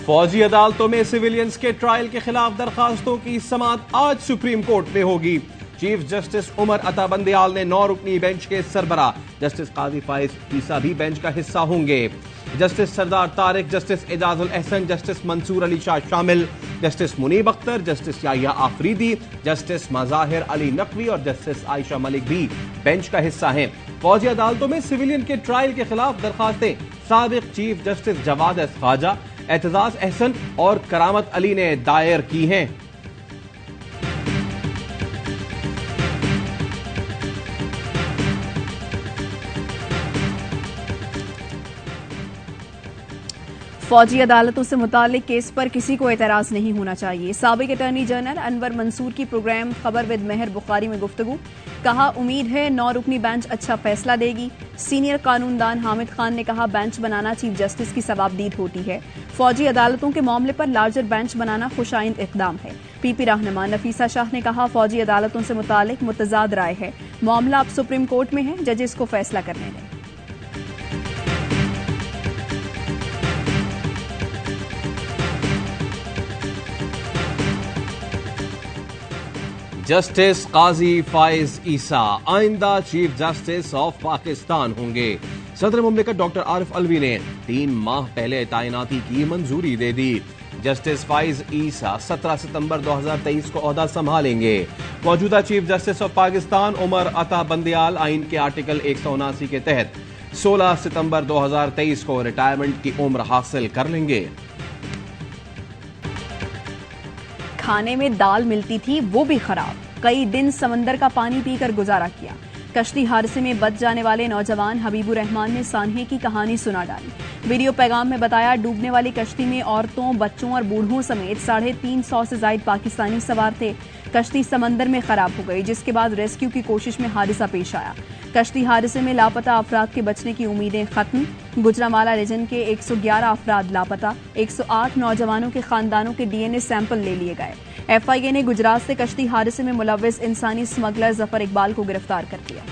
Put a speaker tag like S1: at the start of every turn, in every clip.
S1: फौजी अदालतों में सिविलियंस के ट्रायल के खिलाफ दरखास्तों की समाअत आज सुप्रीम कोर्ट में होगी। चीफ जस्टिस उमर अता बंदयाल ने 9 रुकनी बेंच के सरबरा जस्टिस काजी फाइज ईसा भी बेंच का हिस्सा होंगे। Justice Sardar Tariq, justice Ijazul Ahsan, justice Mansoor Ali Shah शामिल, justice Munib Akhtar, justice Yahya Afridi, justice Mazahar Ali Naqvi और जस्टिस आयशा मलिक भी बेंच का हिस्सा हैं। फौजी अदालतों में सिविलियन के ट्रायल के खिलाफ दरखास्तें साबिक chief justice Jawad S Khawaja, Aitzaz Ahsan और करामत अली ने दायर की हैं।
S2: फौजी अदालतों से मुताल्लिक केस पर किसी को एतराज नहीं होना चाहिए। साबिक अटॉर्नी जनरल अनवर मंसूर की प्रोग्राम खबर विद मेहर बुखारी में गुफ्तगू, कहा उम्मीद है 9 रुकनी बेंच अच्छा फैसला देगी। सीनियर कानूनदान हामिद खान ने कहा बेंच बनाना चीफ जस्टिस की सवाबदीद होती है। फौजी अदालतों के मामले पर लार्जर बेंच बनाना खुशाइंद इकदाम है। पीपी रहनुमा नफीसा शाह ने कहा फौजी अदालतों से मुताल्लिक मुतजाद राय है, मामला अब सुप्रीम कोर्ट में है, जजेस को फैसला करने दें।
S1: जस्टिस काजी फाइज ईसा आइंदा चीफ जस्टिस ऑफ पाकिस्तान होंगे। सदर मुमलिकत डॉक्टर आरिफ अलवी ने 3 माह पहले तैनाती की मंजूरी दे दी। जस्टिस फाइज ईसा 17 सितंबर 2023 को ओहदा संभालेंगे। मौजूदा chief justice of Pakistan Umar Ata Bandial आइन के आर्टिकल 179 के तहत 16 सितंबर 2023 को रिटायरमेंट की उम्र हासिल कर लेंगे।
S2: खाने में दाल मिलती थी वो भी खराब, कई दिन समंदर का पानी पीकर गुजारा किया। कश्ती हादसे में बच जाने वाले नौजवान हबीबुर रहमान ने सानहे की कहानी सुना डाली। वीडियो पैगाम में बताया डूबने वाली कश्ती में औरतों, बच्चों और बूढ़ों समेत 350 से ज्यादा पाकिस्तानी सवार थे। कश्ती समंदर में खराब हो गई, जिसके बाद रेस्क्यू की कोशिश में हादसा पेश आया। कश्ती हादसे में लापता अफराद के बचने की उम्मीदें खत्म। गुजरांवाला रीजन के 111 अफराद लापता, 108 नौजवानों के खानदानों के डीएनए सैंपल ले लिए गए। एफआईए ने गुजरात से कश्ती हादसे में मुलव्विस इंसानी स्मगलर जफर इकबाल को गिरफ्तार कर लिया।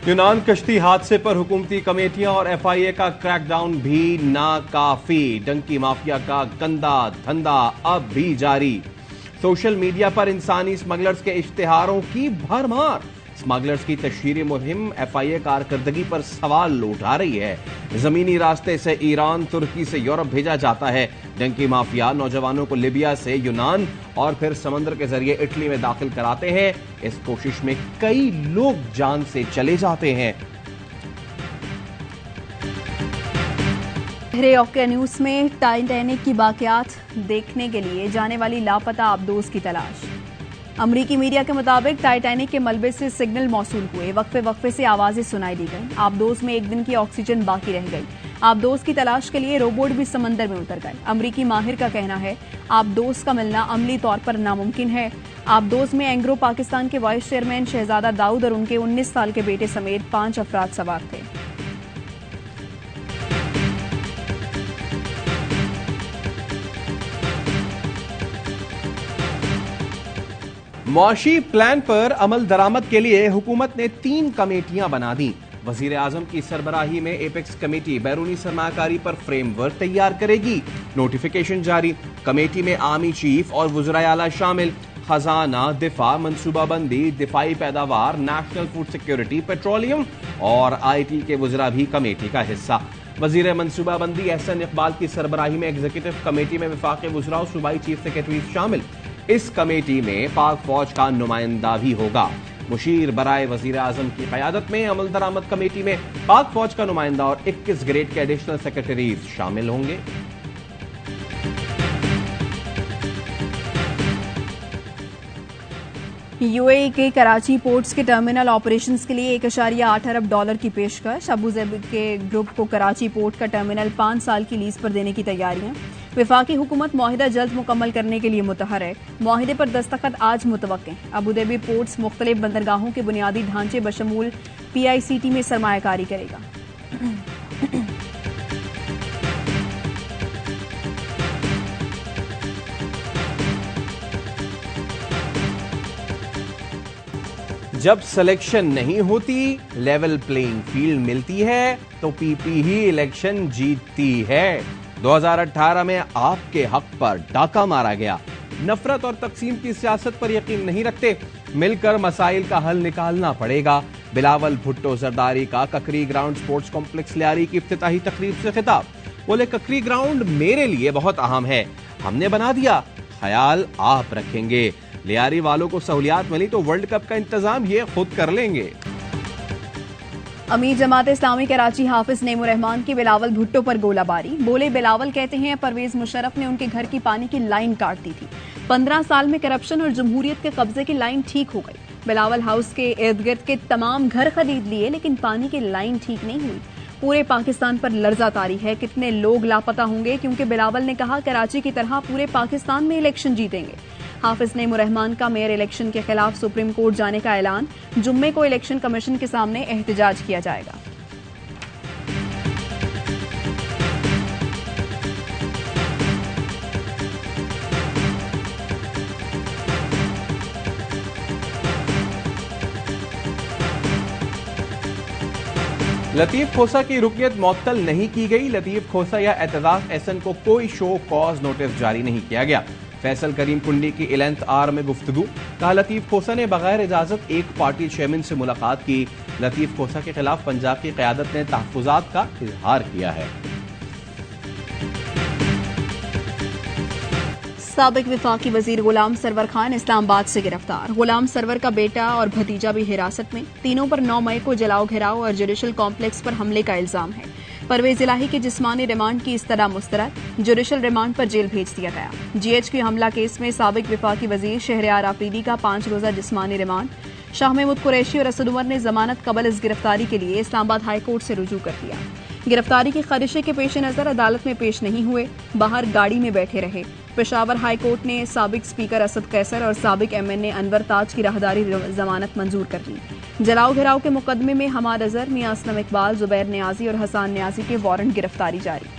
S1: यूनान कश्ती हादसे पर हुकूमती कमेटियां और एफआईए का क्रैकडाउन भी नाकाफी। डंकी माफिया का गंदा धंधा अब भी जारी। सोशल मीडिया पर इंसानी स्मगलर्स के इश्तिहारों की भरमार। स्मगलर्स की तशहीरी मुहिम एफआईए कारकर्दगी पर सवाल उठा रही है। जमीनी रास्ते से ईरान, तुर्की से यूरोप भेजा जाता है। डंकी माफिया नौजवानों को लिबिया से यूनान और फिर समंदर के जरिए इटली में दाखिल कराते हैं। इस कोशिश में कई लोग जान से चले जाते हैं।
S2: ऑके न्यूज में टाइटैनिक की बाकियात देखने के लिए जाने वाली लापता आबदोज की तलाश। अमरीकी मीडिया के मुताबिक टाइटैनिक के मलबे से सिग्नल मौसूल हुए, वक्फे वक्फे से आवाजें सुनाई दी गई। आबदोज में 1 दिन की ऑक्सीजन बाकी रह गई। आबदोज की तलाश के लिए रोबोट भी समंदर में उतर गए। अमरीकी माहिर का कहना है आबदोज का मिलना अमली तौर पर नामुमकिन है। आबदोज में एंग्रो पाकिस्तान के वाइस चेयरमैन शहजादा दाऊद और उनके 19 साल के बेटे समेत 5 अफराद सवार थे।
S1: मुआशी प्लान पर अमल दरामद के लिए हुकूमत ने 3 कमेटियां बना दी। वजीर आजम की सरबराही में एपेक्स कमेटी बैरूनी सरमाकारी पर फ्रेमवर्क तैयार करेगी। नोटिफिकेशन जारी। कमेटी में आर्मी चीफ और वज़राए आला शामिल। खजाना, दिफा, मनसूबाबंदी, दिफाई पैदावार, नेशनल फूड सिक्योरिटी, पेट्रोलियम और IT के वज़रा भी कमेटी का हिस्सा। वजीर मनसूबाबंदी एहसन इकबाल की सरबराही में एग्जीक्यूटिव कमेटी में वफाकी वज़रा और सूबाई चीफ सेक्रेटरी शामिल। इस कमेटी में पाक फौज का नुमाइंदा भी होगा। मुशीर बराए वजीर आजम की क़यादत में अमल दरामद कमेटी में पाक फौज का नुमाइंदा और 21 ग्रेड के एडिशनल सेक्रेटरीज शामिल होंगे।
S2: यूएई के कराची पोर्ट्स के टर्मिनल ऑपरेशंस के लिए $1.8 अरब की पेशकश। अबू धाबी के ग्रुप को कराची पोर्ट का टर्मिनल 5 साल की लीज पर देने की तैयारियां। वफाकी हुकूमत मुआहिदा जल्द मुकम्मल करने के लिए मुतहर है। मुआहिदे पर दस्तखत आज मुतवक्के हैं। अबू धाबी पोर्ट्स मुख्तलिफ बंदरगाहों के बुनियादी ढांचे बशमूल PICT में सरमायाकारी करेगा।
S1: जब सिलेक्शन नहीं होती, लेवल प्लेइंग फील्ड मिलती है, तो पीपी ही इलेक्शन जीतती है। 2018 में आपके हक पर डाका मारा गया। नफरत और तकसीम की सियासत पर यकीन नहीं रखते, मिलकर मसाइल का हल निकालना पड़ेगा। बिलावल भुट्टो जरदारी का ककरी ग्राउंड स्पोर्ट्स कॉम्प्लेक्स लियारी की इफ्तिताही तकरीब से खिताब। बोले, ककरी ग्राउंड मेरे लिए बहुत अहम है, हमने बना दिया, ख्याल आप रखेंगे। लियारी वालों को सहूलियात मिली तो वर्ल्ड कप का इंतजाम ये खुद कर लेंगे।
S2: अमीर जमात इस्लामी कराची हाफिज नेमुर रहमान की बिलावल भुट्टो पर गोलाबारी। बोले, बिलावल कहते हैं परवेज मुशर्रफ ने उनके घर की पानी की लाइन काट दी थी। 15 साल में करप्शन और जमहूरियत के कब्जे की लाइन ठीक हो गई। बिलावल हाउस के इर्द गिर्द के तमाम घर खरीद लिए, लेकिन पानी की लाइन ठीक नहीं हुई। पूरे पाकिस्तान पर लर्जा तारी है, कितने लोग लापता होंगे, क्योंकि बिलावल ने कहा कराची की तरह पूरे पाकिस्तान में इलेक्शन जीतेंगे। हाफिज नेमुर रहमान का मेयर इलेक्शन के खिलाफ सुप्रीम कोर्ट जाने का ऐलान। जुम्मे को इलेक्शन कमीशन के सामने एहतजाज किया जाएगा।
S1: लतीफ खोसा की रुकनियत मुअत्तल नहीं की गई। लतीफ खोसा या एतजाज एहसन को कोई शो कॉज नोटिस जारी नहीं किया गया। फैसल करीम कुंडी की 11th आवर में गुफ्तगू। कहा, लतीफ खोसा ने बगैर इजाजत एक पार्टी चेयरमैन से मुलाकात की। लतीफ खोसा के खिलाफ पंजाब की क़यादत ने तहफ़्फ़ुज़ात का इजहार किया है।
S2: साबिक वफाकी वजीर गुलाम सरवर खान इस्लामाबाद से गिरफ्तार। गुलाम सरवर का बेटा और भतीजा भी हिरासत में। तीनों पर 9 मई को जलाओ घिराव और जुडिशल कॉम्प्लेक्स पर हमले का इल्जाम है। परवेज इलाही की जिस्मानी रिमांड की इस्तदा मुस्तरद, जुडिशल रिमांड पर जेल भेज दिया गया। GHQ हमला केस में साबिक वफाकी वजीर शहरयार आफरीदी का 5 रोजा जिस्मानी रिमांड। शाह महमूद कुरैशी और असद उमर ने जमानत कबल इस गिरफ्तारी के लिए इस्लामाबाद हाई कोर्ट से रुजू कर दिया। गिरफ्तारी की ख़ारिशे के पेश नज़र अदालत में पेश नहीं हुए, बाहर गाड़ी में बैठे रहे। पेशावर हाई कोर्ट ने साबिक स्पीकर असद कैसर और साबिक MNA अनवर ताज की राहदारी जमानत मंजूर कर ली। जलाओ घिराव के मुकदमे में हमाद अजहर, मियां असलम इकबाल, जुबैर नियाजी और हसान नियाजी के वारंट गिरफ्तारी जारी।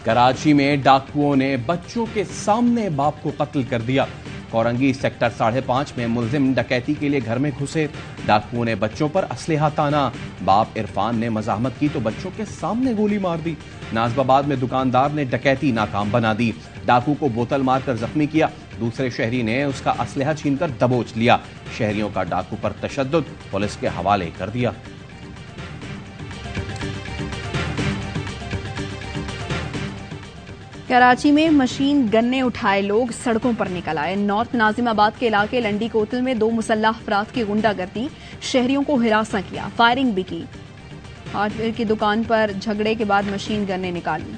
S1: कराची में डाकुओं ने बच्चों के सामने बाप को कत्ल कर दिया। कोरंगी सेक्टर 5.5 में मुलजिम डकैती के लिए घर में घुसे। डाकुओं ने बच्चों पर असलहा ताना। बाप इरफान ने मजाहमत की तो बच्चों के सामने गोली मार दी। नाजबाबाद में दुकानदार ने डकैती नाकाम बना दी। डाकू को बोतल मारकर जख्मी किया। दूसरे शहरी ने उसका असलहा छीनकर दबोच लिया। शहरियों का डाकू पर तशद्दुद, पुलिस के हवाले कर दिया।
S2: कराची में मशीन गन्ने उठाए लोग सड़कों पर निकल आए। नॉर्थ नाजिमाबाद के इलाके लंडी कोतल में 2 मुसल्लह अफराद की गुंडागर्दी, शहरियों को हिरासा किया, फायरिंग भी की। हार्डवेयर की दुकान पर झगड़े के बाद मशीन गन्ने निकाली।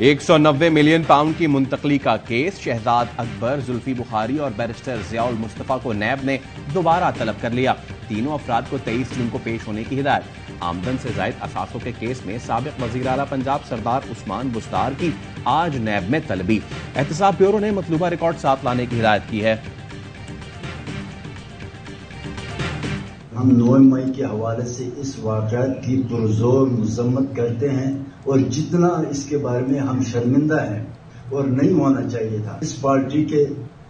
S1: 190 मिलियन पाउंड की मुंतकली का केस। शहजाद अकबर, जुल्फी बुखारी और बैरिस्टर जियाउल मुस्तफा को नैब ने दोबारा तलब कर लिया। तीनों अफराद को 23 जून को पेश होने की हिदायत। आमदन से जायद असासों के केस में साबिक वजीर आला पंजाब सरदार उस्मान बुस्तार की आज नैब में तलबी। एहतसाब ब्यूरो ने मतलूबा रिकॉर्ड साथ लाने की हिदायत की है।
S3: हम 9 मई के हवाले से इस वाक़यात की पुरजोर मजम्मत करते हैं और जितना इसके बारे में हम शर्मिंदा हैं और नहीं होना चाहिए था। इस पार्टी के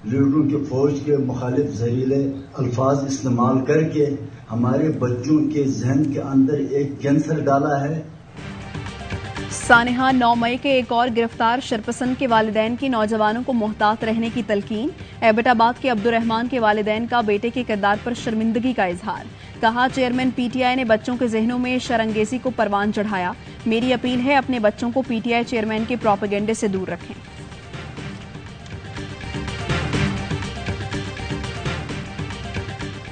S3: लीडरों के फौज के मुखालिफ जहरीले अल्फाज इस्तेमाल करके हमारे बच्चों के जहन के अंदर एक कैंसर डाला है।
S2: सानेहा 9 मई के एक और गिरफ्तार शरपसंद के वालिदैन की नौजवानों को मोहतात रहने की तलकीन। एबटाबाद के अब्दुर्रहमान के वालिदैन का बेटे के किरदार पर शर्मिंदगी का इजहार। कहा, चेयरमैन PTI ने बच्चों के जहनों में शरंगेजी को परवान चढ़ाया। मेरी अपील है अपने बच्चों को PTI चेयरमैन के प्रोपेगेंडे से दूर रखें।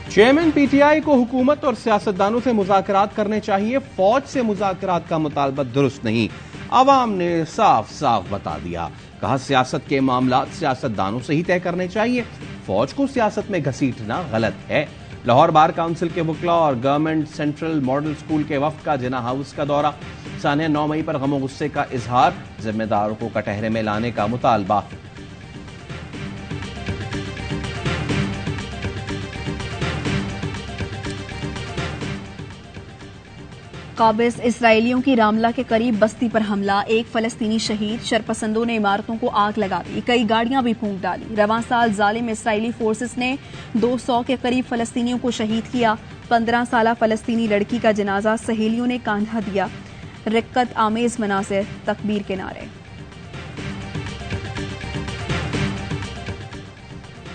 S1: चेयरमैन PTI को हुकूमत और सियासतदानों से मुज़ाकरात करने चाहिए। फौज से मुज़ाकरात का मुतालबा दुरुस्त नहीं। अवाम ने साफ साफ बता दिया। कहा, सियासत के मामलात सियासतदानों से ही तय करने चाहिए। फौज को सियासत में घसीटना गलत है। लाहौर बार काउंसिल के वकला और गवर्नमेंट सेंट्रल मॉडल स्कूल के वफ्द का जिना हाउस का दौरा। सानिया 9 मई पर गमो गुस्से का इजहार, जिम्मेदारों को कटहरे में लाने का मुतालबा।
S2: काबिज इसराइलियों की रामला के करीब बस्ती पर हमला, एक फलस्तीनी शहीद, शरपसंदों ने इमारतों को आग लगा दी, कई गाड़ियां भी फूंक डाली। रवां साल जालिम इसराइली फोर्सेस ने 200 के करीब फलस्तीनियों को शहीद किया। 15 साला फलस्तीनी लड़की का जनाजा सहेलियों ने कांधा दिया। रिक्कत आमेज मनाज़िर, तकबीर के नारे।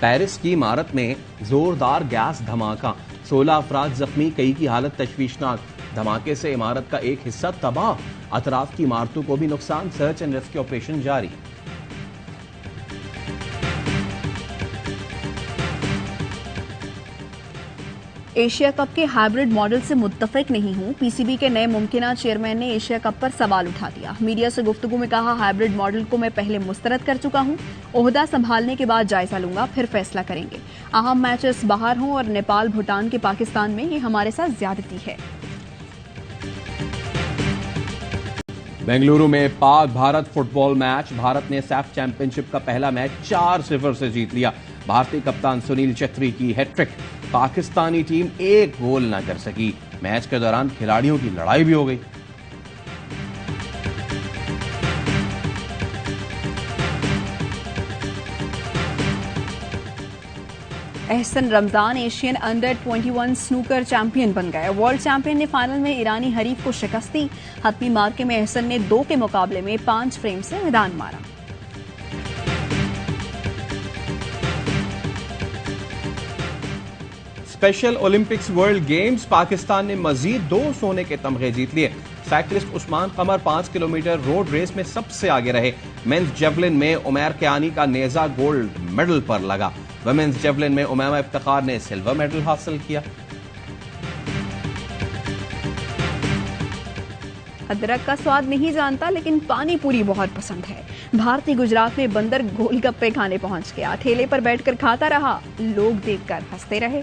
S1: पेरिस की इमारत में जोरदार गैस धमाका, 16 अफराद जख्मी, कई की हालत तशवीशनाक। धमाके से इमारत का एक हिस्सा तबाह, अतराफ की इमारतों को भी नुकसान। सर्च एंड रेस्क्यू ऑपरेशन जारी।
S2: एशिया कप के हाइब्रिड मॉडल से मुत्तफिक नहीं हूं, पीसीबी के नए मुमकिना चेयरमैन ने एशिया कप पर सवाल उठा दिया। मीडिया से गुफ्तगू में कहा, हाइब्रिड मॉडल को मैं पहले मुस्तरद कर चुका हूं, ओहदा संभालने के बाद जायजा लूंगा, फिर फैसला करेंगे। अहम मैचेस बाहर हों और नेपाल भूटान के पाकिस्तान में, ये हमारे साथ ज्यादती है।
S1: बेंगलुरु में पाक भारत फुटबॉल मैच, भारत ने सैफ चैंपियनशिप का पहला मैच 4-0 से जीत लिया। भारतीय कप्तान सुनील छेत्री की हैट्रिक, पाकिस्तानी टीम एक गोल न कर सकी। मैच के दौरान खिलाड़ियों की लड़ाई भी हो गई।
S2: Ehsan Ramzan Asian under 21 snooker champion बन गए। वर्ल्ड चैंपियन ने फाइनल में ईरानी हरीफ को शिकस्त दी। हतमी मार्के में एहसन ने 2 के मुकाबले में 5 फ्रेम से मैदान मारा।
S1: Special Olympics world games, Pakistan ने मजीद 2 सोने के तमगे जीत लिए। साइक्लिस्ट उस्मान कमर 5 किलोमीटर रोड रेस में सबसे आगे रहे। मेंस जेवलिन में उमैर कियानी का नेजा गोल्ड मेडल पर लगा। वुमेन्स जेवलिन में उमैमा इफ्तिखार ने सिल्वर मेडल हासिल किया।
S2: अदरक का स्वाद नहीं जानता, लेकिन पानी पूरी बहुत पसंद है। भारतीय गुजरात में बंदर गोलगप्पे खाने पहुंच गया। ठेले पर बैठकर खाता रहा, लोग देखकर हंसते रहे।